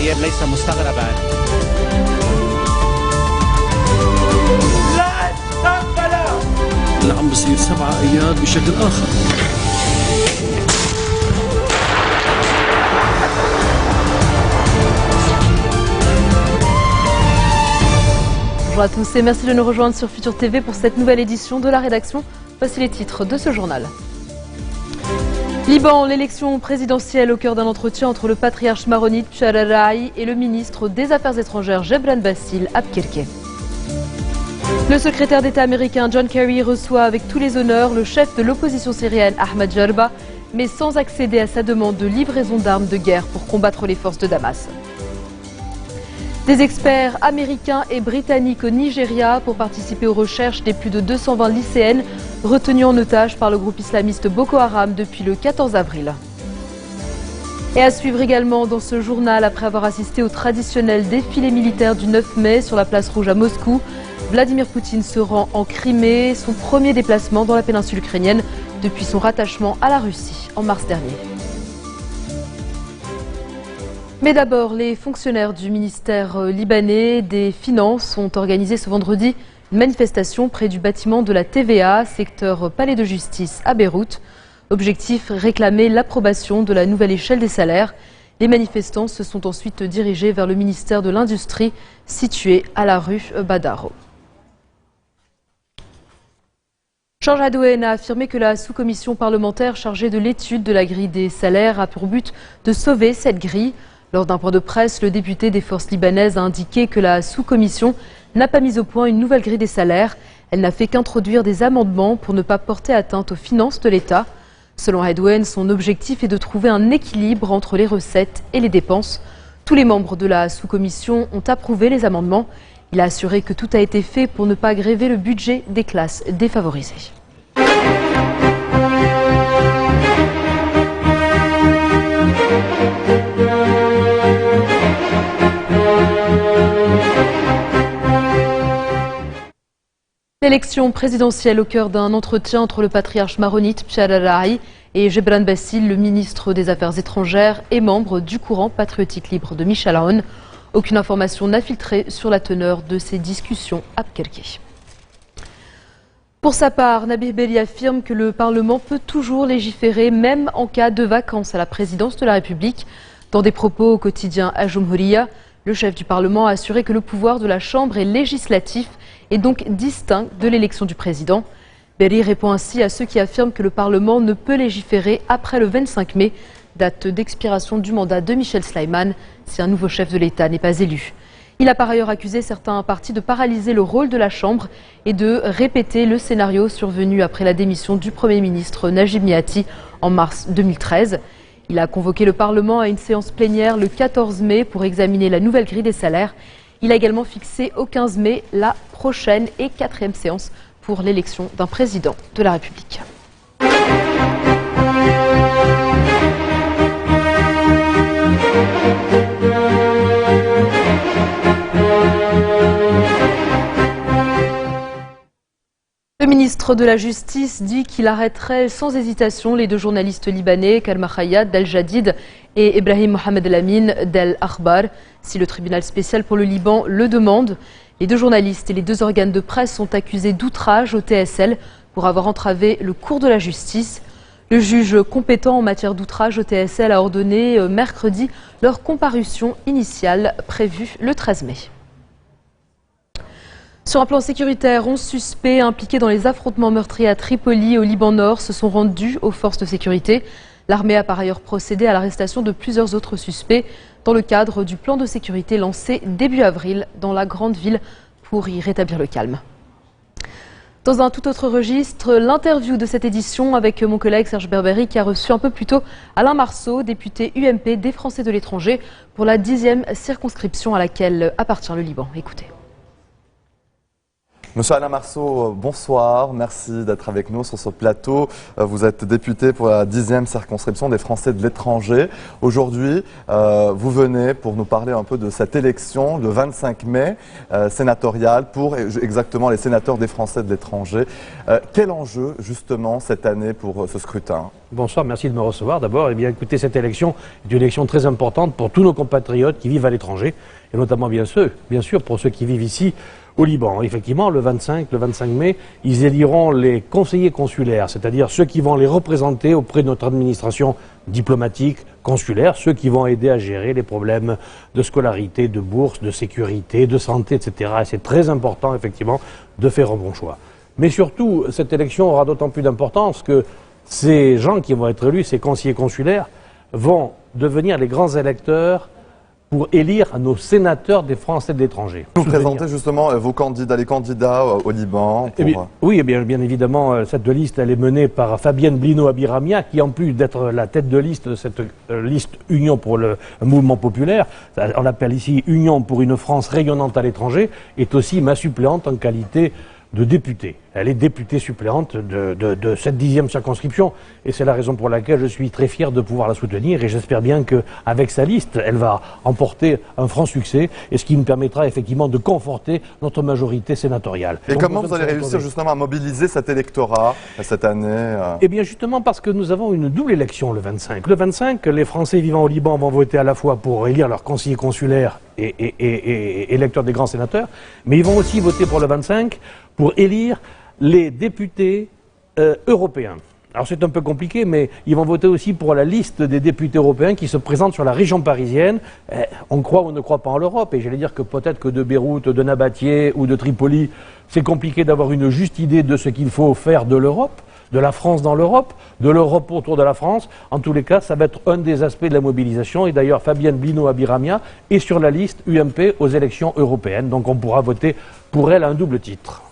التغيير ليس مستغربا. اللي عم بصير 7 أياد بشكل آخر. Bonjour à tous et merci de nous rejoindre sur Futur TV pour cette nouvelle édition de la rédaction. Voici les titres de ce journal. Liban, l'élection présidentielle au cœur d'un entretien entre le patriarche maronite Bishar al-Ra'i et le ministre des Affaires étrangères Gebran Bassil Abkirke. Le secrétaire d'État américain John Kerry reçoit avec tous les honneurs le chef de l'opposition syrienne Ahmad Jarba, mais sans accéder à sa demande de livraison d'armes de guerre pour combattre les forces de Damas. Des experts américains et britanniques au Nigeria pour participer aux recherches des plus de 220 lycéennes retenues en otage par le groupe islamiste Boko Haram depuis le 14 avril. Et à suivre également dans ce journal, après avoir assisté au traditionnel défilé militaire du 9 mai sur la place rouge à Moscou, Vladimir Poutine se rend en Crimée, son premier déplacement dans la péninsule ukrainienne depuis son rattachement à la Russie en mars dernier. Mais d'abord, les fonctionnaires du ministère libanais des Finances ont organisé ce vendredi une manifestation près du bâtiment de la TVA, secteur Palais de Justice à Beyrouth. Objectif, réclamer l'approbation de la nouvelle échelle des salaires. Les manifestants se sont ensuite dirigés vers le ministère de l'Industrie, situé à la rue Badaro. Georges Adouen a affirmé que la sous-commission parlementaire chargée de l'étude de la grille des salaires a pour but de sauver cette grille. Lors d'un point de presse, le député des forces libanaises a indiqué que la sous-commission n'a pas mis au point une nouvelle grille des salaires. Elle n'a fait qu'introduire des amendements pour ne pas porter atteinte aux finances de l'État. Selon Adouen, son objectif est de trouver un équilibre entre les recettes et les dépenses. Tous les membres de la sous-commission ont approuvé les amendements. Il a assuré que tout a été fait pour ne pas gréver le budget des classes défavorisées. L'élection présidentielle au cœur d'un entretien entre le patriarche maronite Bishar al-Ra'i et Gebran Bassil, le ministre des Affaires étrangères et membre du courant patriotique libre de Michel Aoun. Aucune information n'a filtré sur la teneur de ces discussions à Abkirke. Pour sa part, Nabih Berri affirme que le Parlement peut toujours légiférer, même en cas de vacance à la présidence de la République. Dans des propos au quotidien Al-Jumhuriya, le chef du Parlement a assuré que le pouvoir de la Chambre est législatif et donc distinct de l'élection du président. Berri répond ainsi à ceux qui affirment que le Parlement ne peut légiférer après le 25 mai, date d'expiration du mandat de Michel Sleiman, si un nouveau chef de l'État n'est pas élu. Il a par ailleurs accusé certains partis de paralyser le rôle de la Chambre et de répéter le scénario survenu après la démission du Premier ministre Najib Mikati en mars 2013. Il a convoqué le Parlement à une séance plénière le 14 mai pour examiner la nouvelle grille des salaires. Il a également fixé au 15 mai la prochaine et 4e séance pour l'élection d'un président de la République. Le ministre de la Justice dit qu'il arrêterait sans hésitation les deux journalistes libanais, Karma Khayat d'Al-Jadid et Ibrahim Mohamed El-Amin d'Al-Akhbar, si le tribunal spécial pour le Liban le demande. Les deux journalistes et les deux organes de presse sont accusés d'outrage au TSL pour avoir entravé le cours de la justice. Le juge compétent en matière d'outrage au TSL a ordonné mercredi leur comparution initiale prévue le 13 mai. Sur un plan sécuritaire, 11 suspects impliqués dans les affrontements meurtriers à Tripoli au Liban Nord se sont rendus aux forces de sécurité. L'armée a par ailleurs procédé à l'arrestation de plusieurs autres suspects dans le cadre du plan de sécurité lancé début avril dans la grande ville pour y rétablir le calme. Dans un tout autre registre, l'interview de cette édition avec mon collègue Serge Berberi qui a reçu un peu plus tôt Alain Marceau, député UMP des Français de l'étranger pour la 10e circonscription à laquelle appartient le Liban. Écoutez. Monsieur Alain Marceau, bonsoir. Merci d'être avec nous sur ce plateau. Vous êtes député pour la 10e circonscription des Français de l'étranger. Aujourd'hui, vous venez pour nous parler un peu de cette élection le 25 mai sénatoriale pour exactement les sénateurs des Français de l'étranger. Quel enjeu justement cette année pour ce scrutin? Bonsoir, merci de me recevoir. D'abord, eh bien, écoutez, cette élection est une élection très importante pour tous nos compatriotes qui vivent à l'étranger, et notamment bien sûr pour ceux qui vivent ici au Liban. Effectivement, le 25 mai, ils éliront les conseillers consulaires, c'est-à-dire ceux qui vont les représenter auprès de notre administration diplomatique, consulaire, ceux qui vont aider à gérer les problèmes de scolarité, de bourse, de sécurité, de santé, etc. Et c'est très important, effectivement, de faire un bon choix. Mais surtout, cette élection aura d'autant plus d'importance que ces gens qui vont être élus, ces conseillers consulaires, vont devenir les grands électeurs pour élire nos sénateurs des Français de l'étranger. Vous présentez justement vos candidats, les candidats au Liban pour... Oui, bien évidemment, cette liste elle est menée par Fabienne Blino-Abiramia, qui en plus d'être la tête de liste de cette liste Union pour le mouvement populaire, on l'appelle ici Union pour une France rayonnante à l'étranger, est aussi ma suppléante en qualité de députée. Elle est députée suppléante de cette 10e circonscription et c'est la raison pour laquelle je suis très fier de pouvoir la soutenir et j'espère bien qu'avec sa liste, elle va emporter un franc succès et ce qui nous permettra effectivement de conforter notre majorité sénatoriale. Et donc, comment vous allez réussir justement à mobiliser cet électorat cette année Eh bien justement parce que nous avons une double élection le 25. Le 25, les Français vivant au Liban vont voter à la fois pour élire leurs conseillers consulaires et électeurs des grands sénateurs, mais ils vont aussi voter pour le 25 pour élire les députés européens. Alors c'est un peu compliqué, mais ils vont voter aussi pour la liste des députés européens qui se présentent sur la région parisienne. On croit ou on ne croit pas en l'Europe, et j'allais dire que peut-être que de Beyrouth, de Nabatieh ou de Tripoli, c'est compliqué d'avoir une juste idée de ce qu'il faut faire de l'Europe, de la France dans l'Europe, de l'Europe autour de la France. En tous les cas, ça va être un des aspects de la mobilisation. Et d'ailleurs, Fabienne Blino-Abiramia est sur la liste UMP aux élections européennes. Donc on pourra voter pour elle à un double titre.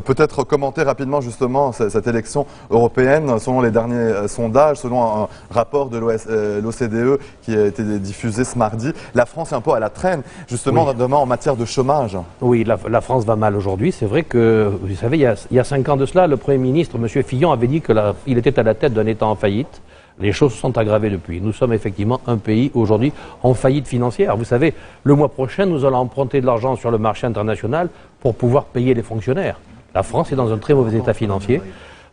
Peut-être commenter rapidement justement cette élection européenne. Selon les derniers sondages, selon un rapport de l'OCDE qui a été diffusé ce mardi, la France est un peu à la traîne, justement, notamment en matière de chômage. Oui, la France va mal aujourd'hui. C'est vrai que, vous savez, il y a 5 ans de cela, le Premier ministre, M. Fillon, avait dit qu'il était à la tête d'un État en faillite. Les choses se sont aggravées depuis. Nous sommes effectivement un pays aujourd'hui en faillite financière. Vous savez, le mois prochain, nous allons emprunter de l'argent sur le marché international pour pouvoir payer les fonctionnaires. La France est dans un très mauvais état financier.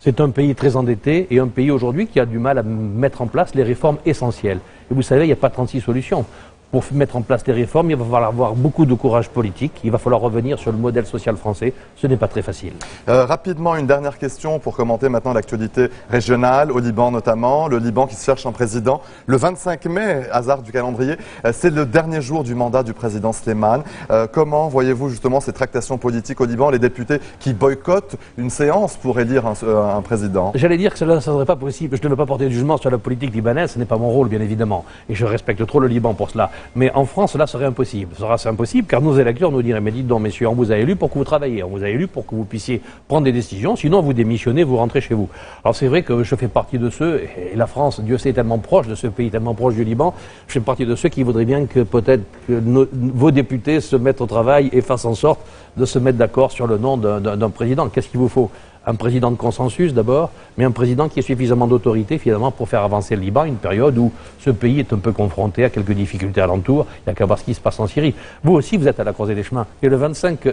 C'est un pays très endetté et un pays aujourd'hui qui a du mal à mettre en place les réformes essentielles. Et vous savez, il n'y a pas 36 solutions. Pour mettre en place les réformes, il va falloir avoir beaucoup de courage politique. Il va falloir revenir sur le modèle social français. Ce n'est pas très facile. Rapidement, une dernière question pour commenter maintenant l'actualité régionale, au Liban notamment. Le Liban qui cherche un président. Le 25 mai, hasard du calendrier, c'est le dernier jour du mandat du président Slimane. Comment voyez-vous justement ces tractations politiques au Liban, les députés qui boycottent une séance pour élire un président? J'allais dire que cela ne serait pas possible. Je ne veux pas porter de jugement sur la politique libanaise. Ce n'est pas mon rôle, bien évidemment. Et je respecte trop le Liban pour cela. Mais en France, cela serait impossible. C'est impossible car nos électeurs nous diraient, mais dites donc messieurs, on vous a élu pour que vous travailliez, on vous a élu pour que vous puissiez prendre des décisions, sinon vous démissionnez, vous rentrez chez vous. Alors c'est vrai que je fais partie de ceux, et la France, Dieu sait, est tellement proche de ce pays, tellement proche du Liban, je fais partie de ceux qui voudraient bien que peut-être vos députés se mettent au travail et fassent en sorte de se mettre d'accord sur le nom d'un président. Qu'est-ce qu'il vous faut ? Un président de consensus d'abord, mais un président qui ait suffisamment d'autorité finalement pour faire avancer le Liban, une période où ce pays est un peu confronté à quelques difficultés alentour. Il n'y a qu'à voir ce qui se passe en Syrie. Vous aussi, vous êtes à la croisée des chemins. Et le 25,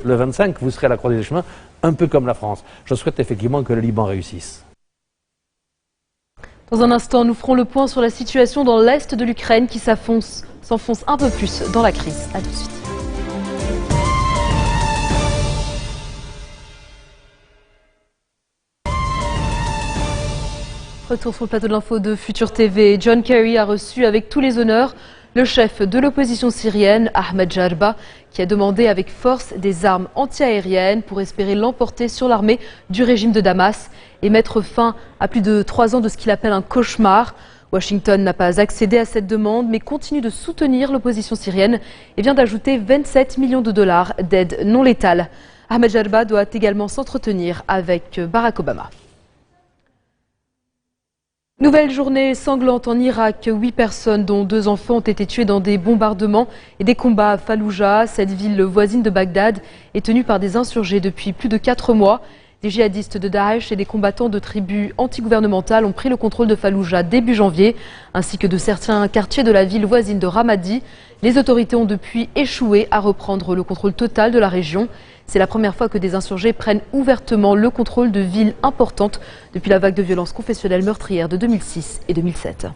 vous serez à la croisée des chemins, un peu comme la France. Je souhaite effectivement que le Liban réussisse. Dans un instant, nous ferons le point sur la situation dans l'est de l'Ukraine qui s'enfonce un peu plus dans la crise. A tout de suite. Retour sur le plateau de l'info de Futur TV. John Kerry a reçu avec tous les honneurs le chef de l'opposition syrienne, Ahmed Jarba, qui a demandé avec force des armes antiaériennes pour espérer l'emporter sur l'armée du régime de Damas et mettre fin à plus de 3 ans de ce qu'il appelle un cauchemar. Washington n'a pas accédé à cette demande, mais continue de soutenir l'opposition syrienne et vient d'ajouter 27 millions de dollars d'aide non létale. Ahmed Jarba doit également s'entretenir avec Barack Obama. Nouvelle journée sanglante en Irak. 8 personnes, dont 2 enfants, ont été tuées dans des bombardements et des combats à Falloujah. Cette ville voisine de Bagdad est tenue par des insurgés depuis plus de 4 mois. Des djihadistes de Daesh et des combattants de tribus antigouvernementales ont pris le contrôle de Falloujah début janvier, ainsi que de certains quartiers de la ville voisine de Ramadi. Les autorités ont depuis échoué à reprendre le contrôle total de la région. C'est la première fois que des insurgés prennent ouvertement le contrôle de villes importantes depuis la vague de violences confessionnelles meurtrières de 2006 et 2007.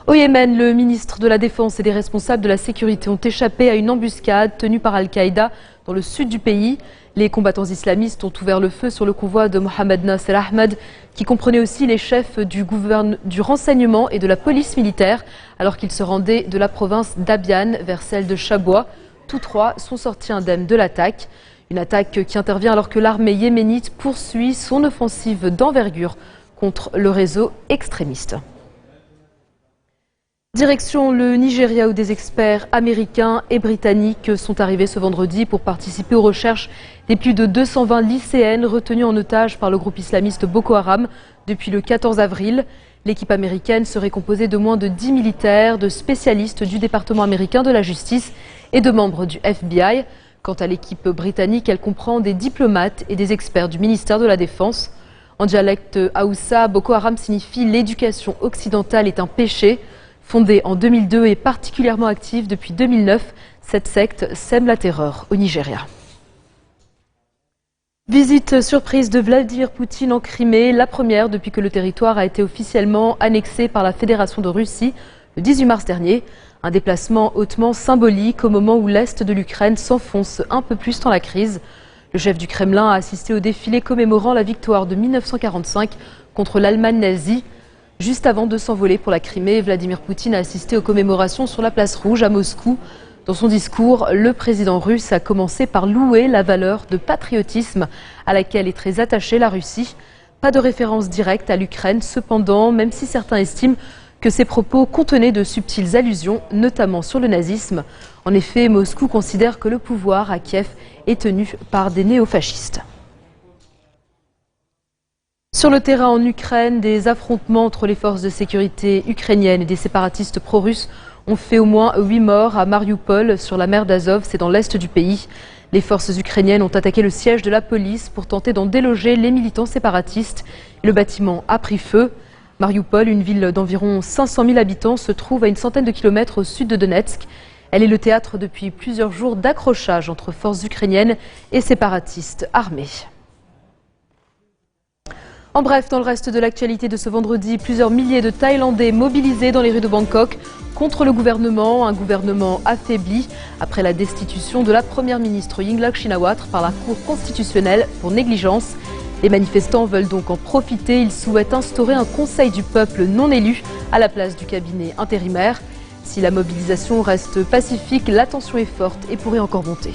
Au Yémen, le ministre de la Défense et des responsables de la sécurité ont échappé à une embuscade tenue par Al-Qaïda dans le sud du pays. Les combattants islamistes ont ouvert le feu sur le convoi de Mohamed Nasser Ahmed, qui comprenait aussi les chefs du renseignement et de la police militaire, alors qu'ils se rendaient de la province d'Abian vers celle de Chabois. Tous 3 sont sortis indemnes de l'attaque. Une attaque qui intervient alors que l'armée yéménite poursuit son offensive d'envergure contre le réseau extrémiste. Direction le Nigeria, où des experts américains et britanniques sont arrivés ce vendredi pour participer aux recherches des plus de 220 lycéennes retenues en otage par le groupe islamiste Boko Haram depuis le 14 avril. L'équipe américaine serait composée de moins de 10 militaires, de spécialistes du département américain de la justice et de membres du FBI. Quant à l'équipe britannique, elle comprend des diplomates et des experts du ministère de la Défense. En dialecte Haoussa, Boko Haram signifie « l'éducation occidentale est un péché ». Fondée en 2002 et particulièrement active depuis 2009, cette secte sème la terreur au Nigeria. Visite surprise de Vladimir Poutine en Crimée, la première depuis que le territoire a été officiellement annexé par la Fédération de Russie le 18 mars dernier. Un déplacement hautement symbolique au moment où l'Est de l'Ukraine s'enfonce un peu plus dans la crise. Le chef du Kremlin a assisté au défilé commémorant la victoire de 1945 contre l'Allemagne nazie. Juste avant de s'envoler pour la Crimée, Vladimir Poutine a assisté aux commémorations sur la place Rouge à Moscou. Dans son discours, le président russe a commencé par louer la valeur de patriotisme à laquelle est très attachée la Russie. Pas de référence directe à l'Ukraine, cependant, même si certains estiment que ses propos contenaient de subtiles allusions, notamment sur le nazisme. En effet, Moscou considère que le pouvoir à Kiev est tenu par des néofascistes. Sur le terrain en Ukraine, des affrontements entre les forces de sécurité ukrainiennes et des séparatistes pro-russes ont fait au moins 8 morts à Mariupol, sur la mer d'Azov, c'est dans l'est du pays. Les forces ukrainiennes ont attaqué le siège de la police pour tenter d'en déloger les militants séparatistes. Le bâtiment a pris feu. Mariupol, une ville d'environ 500 000 habitants, se trouve à une centaine de kilomètres au sud de Donetsk. Elle est le théâtre depuis plusieurs jours d'accrochages entre forces ukrainiennes et séparatistes armés. En bref, dans le reste de l'actualité de ce vendredi, plusieurs milliers de Thaïlandais mobilisés dans les rues de Bangkok contre le gouvernement, un gouvernement affaibli après la destitution de la première ministre Yingluck Shinawatra par la Cour constitutionnelle pour négligence. Les manifestants veulent donc en profiter, ils souhaitent instaurer un conseil du peuple non élu à la place du cabinet intérimaire. Si la mobilisation reste pacifique, la tension est forte et pourrait encore monter.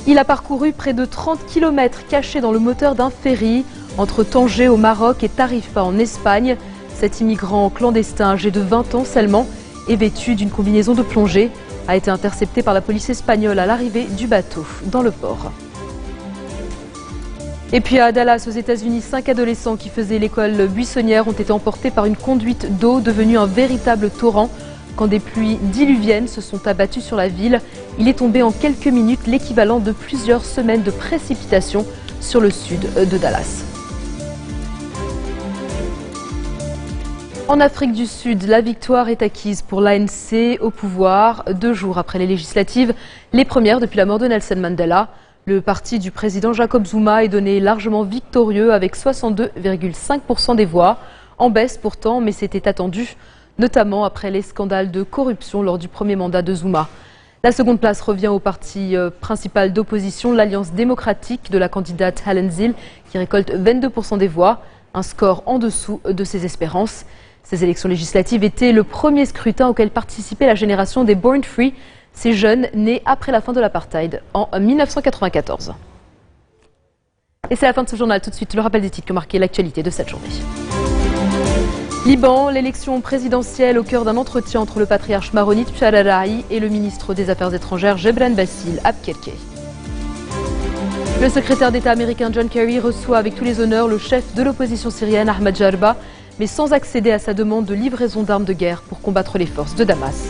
Il a parcouru près de 30 km cachés dans le moteur d'un ferry entre Tanger au Maroc et Tarifa en Espagne. Cet immigrant clandestin, âgé de 20 ans seulement, et vêtu d'une combinaison de plongée, a été intercepté par la police espagnole à l'arrivée du bateau dans le port. Et puis à Dallas, aux États-Unis, 5 adolescents qui faisaient l'école buissonnière ont été emportés par une conduite d'eau devenue un véritable torrent. Quand des pluies diluviennes se sont abattues sur la ville, il est tombé en quelques minutes l'équivalent de plusieurs semaines de précipitations sur le sud de Dallas. En Afrique du Sud, la victoire est acquise pour l'ANC au pouvoir 2 jours après les législatives, les premières depuis la mort de Nelson Mandela. Le parti du président Jacob Zuma est donné largement victorieux avec 62,5% des voix, en baisse pourtant, mais c'était attendu, notamment après les scandales de corruption lors du premier mandat de Zuma. La seconde place revient au parti principal d'opposition, l'Alliance démocratique de la candidate Helen Zille, qui récolte 22% des voix, un score en dessous de ses espérances. Ces élections législatives étaient le premier scrutin auquel participait la génération des Born Free, ces jeunes nés après la fin de l'apartheid en 1994. Et c'est la fin de ce journal. Tout de suite, le rappel des titres qui ont marqué l'actualité de cette journée. Liban, l'élection présidentielle au cœur d'un entretien entre le patriarche maronite Pshal al-Rahi et le ministre des Affaires étrangères Gebran Bassil Abkerke. Le secrétaire d'État américain John Kerry reçoit avec tous les honneurs le chef de l'opposition syrienne Ahmad Jarba, mais sans accéder à sa demande de livraison d'armes de guerre pour combattre les forces de Damas.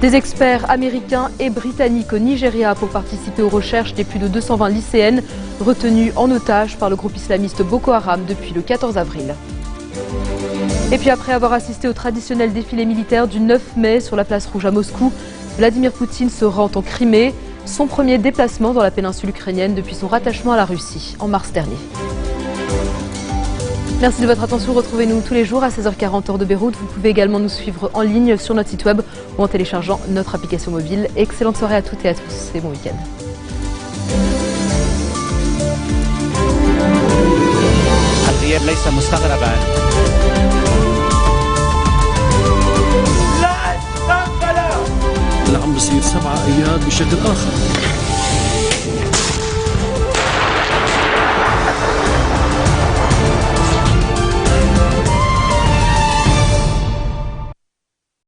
Des experts américains et britanniques au Nigeria pour participer aux recherches des plus de 220 lycéennes retenues en otage par le groupe islamiste Boko Haram depuis le 14 avril. Et puis après avoir assisté au traditionnel défilé militaire du 9 mai sur la place rouge à Moscou, Vladimir Poutine se rend en Crimée, son premier déplacement dans la péninsule ukrainienne depuis son rattachement à la Russie en mars dernier. Merci de votre attention. Retrouvez-nous tous les jours à 16h40 heure de Beyrouth. Vous pouvez également nous suivre en ligne sur notre site web ou en téléchargeant notre application mobile. Excellente soirée à toutes et à tous et bon week-end. الغياب ليس مستغربا. اللي عم بصير 7 اياد بشكل اخر.